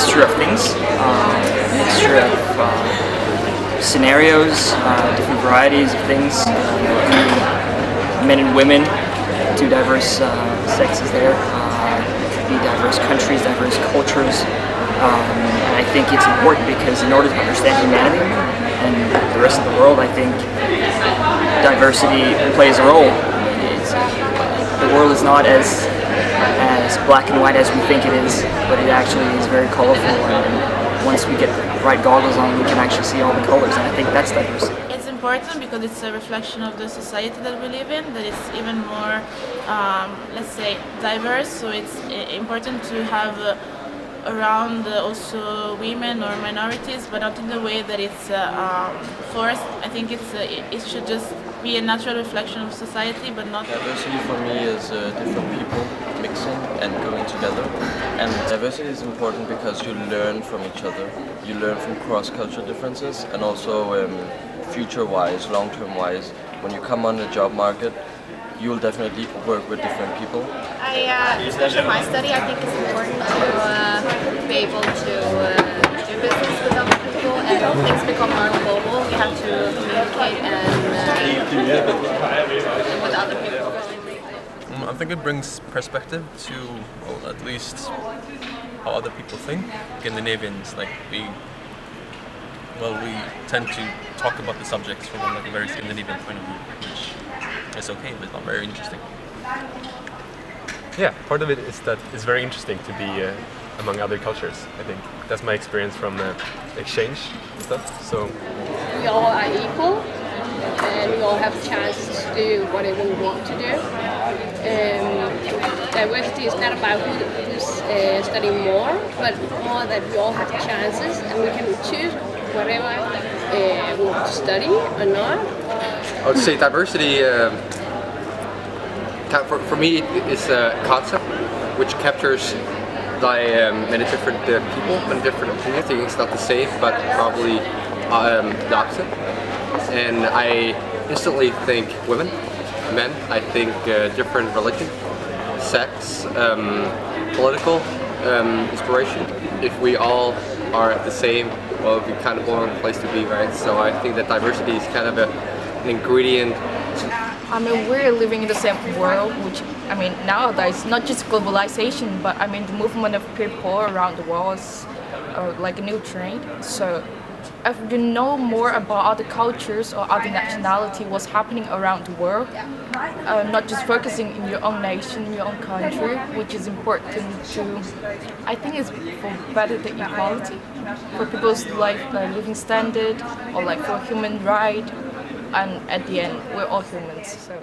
mixture of things, mixture of scenarios, different varieties of things, men and women, two diverse sexes there, be diverse countries, diverse cultures, and I think it's important because in order to understand humanity and the rest of the world, I think diversity plays a role. The world is not as black and white as we think it is, but it actually is very colorful, and once we get the right goggles on, we can actually see all the colors, and I think that's diversity. It's important because it's a reflection of the society that we live in, that it's even more, let's say, diverse, so it's important to have around also women or minorities, but not in the way that it's forced. I think it should just be a natural reflection of society, but not... Diversity for me is different people mixing and going together. And diversity is important because you learn from each other. You learn from cross-cultural differences, and also future-wise, long-term-wise, when you come on the job market, you'll definitely work with different people. Especially my study, I think it's important to be able to do business with other people, and things become more global. We have to communicate and with other people. I think it brings perspective to, well, at least how other people think. Scandinavians, we tend to talk about the subjects from a very Scandinavian point of view, which is okay, but not very interesting. Yeah, part of it is that it's very interesting to be among other cultures. I think that's my experience from exchange and stuff. So we all are equal, and we all have chances to do whatever we want to do. Diversity is not about who's studying more, but more that we all have chances and we can choose whatever we want to study or not. I would say diversity, for me, is a concept which captures many different people, many different opinions. I think it's not the same, but probably the opposite. And I instantly think women, men. I think different religion, sex, political inspiration. If we all are the same, well, it would be kind of boring place to be, right? So I think that diversity is kind of an ingredient. I mean, we're living in the same world, which, I mean, nowadays, not just globalization, but I mean, the movement of people around the world is like a new trend. So if you know more about other cultures or other nationality, what's happening around the world, not just focusing in your own nation, your own country, which is important to, I think it's for better the equality, for people's living standard, or like for human right, and at the end, we're all humans, so.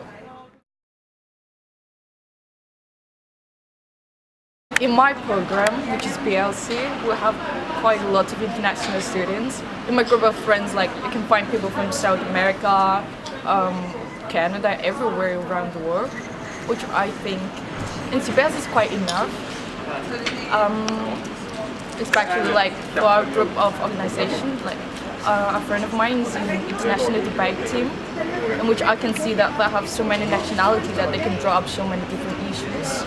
In my program, which is PLC, we have quite a lot of international students. In my group of friends, you can find people from South America, Canada, everywhere around the world, which I think in CBS is quite enough. Especially for our group of organizations, a friend of mine is in the international debate team, in which I can see that they have so many nationalities that they can draw up so many different issues.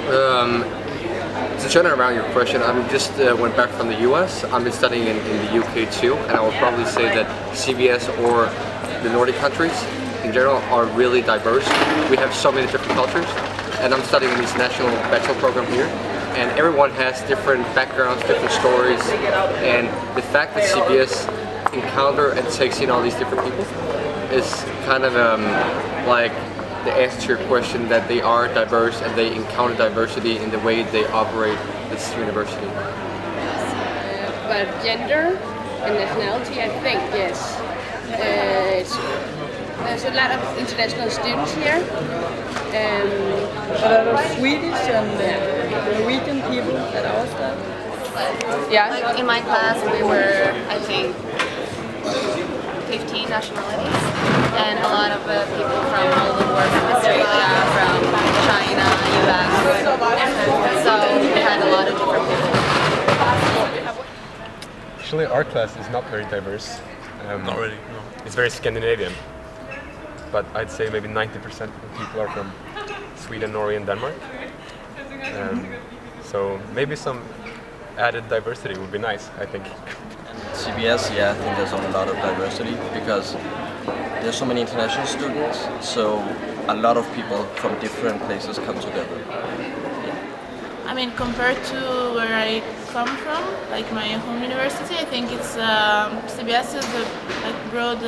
To turn around your question, I just went back from the US. I've been studying in the UK too, and I will probably say that CBS or the Nordic countries in general are really diverse. We have so many different cultures, and I'm studying an international bachelor program here, and everyone has different backgrounds, different stories, and the fact that CBS encounter and takes in all these different people is kind of like the answer to your question, that they are diverse and they encounter diversity in the way they operate this university. But gender and nationality, I think, yes. There's a lot of international students here. A lot of Swedish and Norwegian people at our stuff. Yeah. In my class, we were, I think, 15 nationalities, and a lot of people from all over the world, from Australia, from China, US, so we had a lot of different people. Actually, our class is not very diverse. Not really, no. It's very Scandinavian, but I'd say maybe 90% of the people are from Sweden, Norway and Denmark. So maybe some added diversity would be nice, I think. CBS, yeah, I think there's a lot of diversity because there's so many international students, so a lot of people from different places come together. I mean, compared to where I come from, like my home university, I think it's CBS is a broad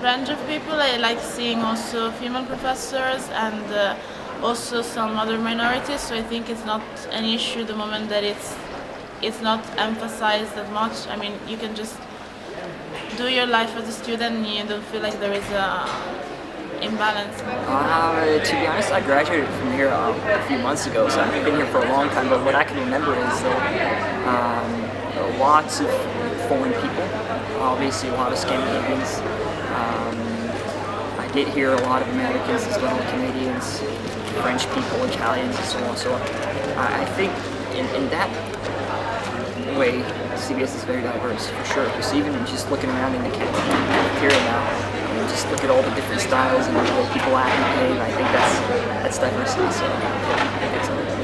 range of people. I like seeing also female professors and also some other minorities. So I think it's not an issue the moment that it's not emphasized that much. I mean, you can just do your life as a student and you don't feel like there is a imbalance. To be honest, I graduated from here a few months ago, so I haven't been here for a long time, but what I can remember is lots of foreign people, obviously a lot of Scandinavians. I did hear a lot of Americans as well, Canadians, French people, Italians, and so on. So I think in that way, CBS is very diverse, for sure. Because even just looking around in the cafeteria now, just look at all the different styles and the way people act and behave. I think that's diversity. So yeah, I think so.